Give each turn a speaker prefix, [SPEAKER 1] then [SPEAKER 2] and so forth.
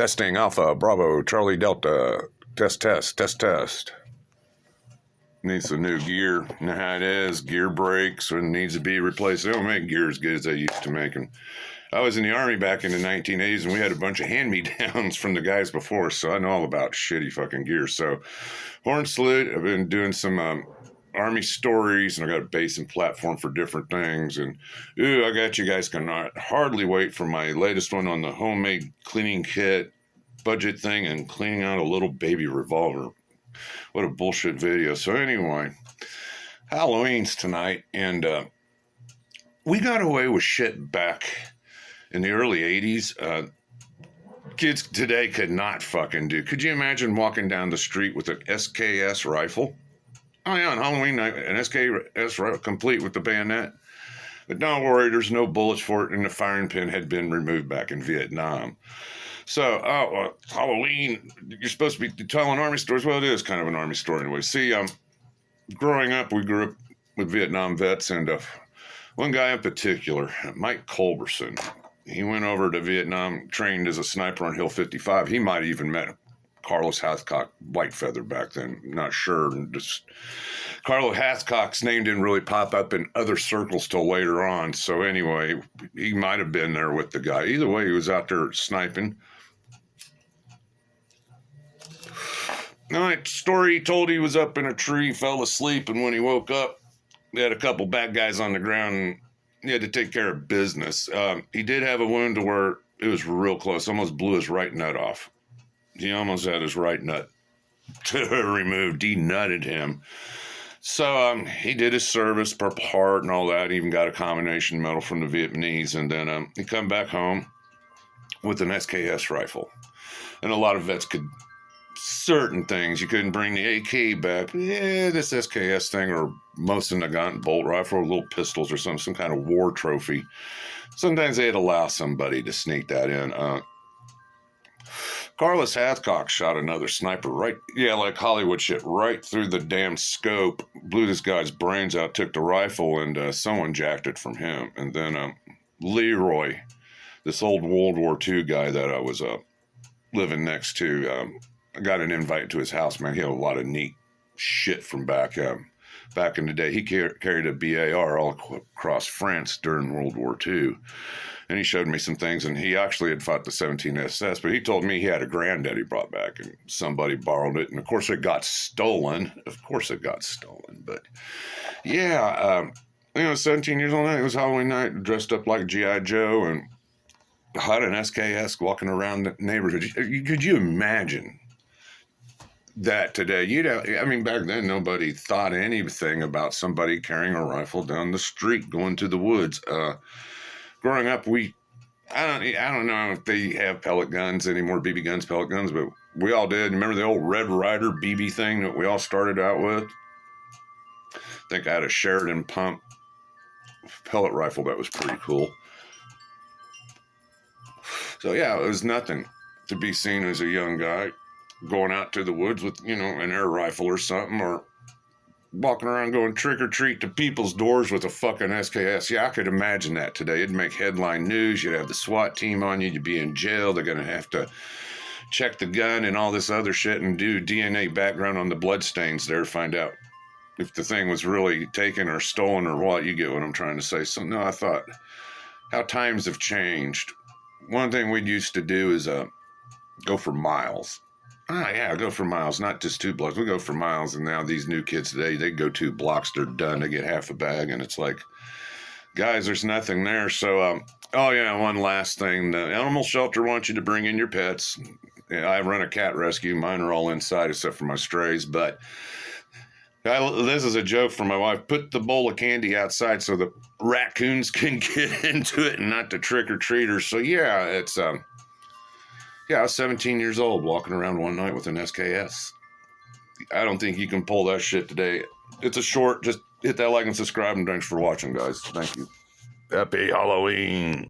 [SPEAKER 1] Testing Alpha, Bravo, Charlie Delta. Test, test, test, test. Needs some new gear. You know how it is. Gear breaks and needs to be replaced. They don't make gear as good as they used to make them. I was in the Army back in the 1980s, and we had a bunch of hand-me-downs from the guys before, so I know all about shitty fucking gear. So, horn salute. I've been doing some Army stories, and I got a base and platform for different things. And, ooh, I got you guys cannot hardly wait for my latest one on the homemade cleaning kit budget thing and cleaning out a little baby revolver. What a bullshit video. So anyway, Halloween's tonight, and we got away with shit back in the early 80s. Kids today could not fucking do. Could you imagine walking down the street with an SKS rifle? Oh yeah, on Halloween night, an SKS rifle complete with the bayonet. But don't worry, there's no bullets for it, and the firing pin had been removed back in Vietnam. So, Halloween, you're supposed to be telling Army stories. Well, it is kind of an Army story anyway. See, growing up, we grew up with Vietnam vets, and one guy in particular, Mike Culberson, he went over to Vietnam, trained as a sniper on Hill 55. He might have even met Carlos Hathcock Whitefeather back then. Not sure. Just Carlos Hathcock's name didn't really pop up in other circles till later on. So anyway, he might have been there with the guy. Either way, he was out there sniping. Night story, he told he was up in a tree, fell asleep, and when he woke up, they had a couple bad guys on the ground, and he had to take care of business. He did have a wound to where it was real close, almost blew his right nut off. He almost had his right nut removed. He nutted him. So he did his service, Purple Heart and all that. He even got a combination medal from the Vietnamese, and then he come back home with an SKS rifle. And a lot of vets could certain things. You couldn't bring the AK back. Yeah, this SKS thing, or most of them got bolt rifle, or little pistols or some kind of war trophy. Sometimes they'd allow somebody to sneak that in. Carlos Hathcock shot another sniper like Hollywood shit, right through the damn scope, blew this guy's brains out, took the rifle, and someone jacked it from him. And then Leroy, this old World War II guy that I was living next to, I got an invite to his house, man. He had a lot of neat shit from back in the day. He carried a BAR all across France during World War II. And he showed me some things, and he actually had fought the 17 SS, but he told me he had a granddad he brought back, and somebody borrowed it, and of course it got stolen. But yeah, 17 years old, it was Halloween night, dressed up like G.I. Joe, and had an SKS walking around the neighborhood. Could you imagine that today? Back then nobody thought anything about somebody carrying a rifle down the street, going to the woods. Growing up, I don't know if they have pellet guns anymore, BB guns, pellet guns, but we all did. Remember the old Red Ryder BB thing that we all started out with? I think I had a Sheridan pump pellet rifle that was pretty cool. So yeah, it was nothing to be seen as a young guy going out to the woods with, an air rifle or something, or walking around going trick-or-treat to people's doors with a fucking SKS. Yeah, I could imagine that today. It'd make headline news. You'd have the SWAT team on you. You'd be in jail. They're going to have to check the gun and all this other shit and do DNA background on the bloodstains there to find out if the thing was really taken or stolen or what. You get what I'm trying to say. So, no, I thought how times have changed. One thing we used to do is go for miles. Go for miles, not just 2 blocks. We go for miles, and now these new kids today, they go 2 blocks, they're done, they get half a bag, and it's like, guys, there's nothing there. So, one last thing. The animal shelter wants you to bring in your pets. I run a cat rescue. Mine are all inside except for my strays, but this is a joke from my wife. Put the bowl of candy outside so the raccoons can get into it and not the trick-or-treaters. So, yeah, it's... I was 17 years old walking around one night with an SKS. I don't think you can pull that shit today. It's a short, just hit that like and subscribe, and thanks for watching, guys. Thank you. Happy Halloween.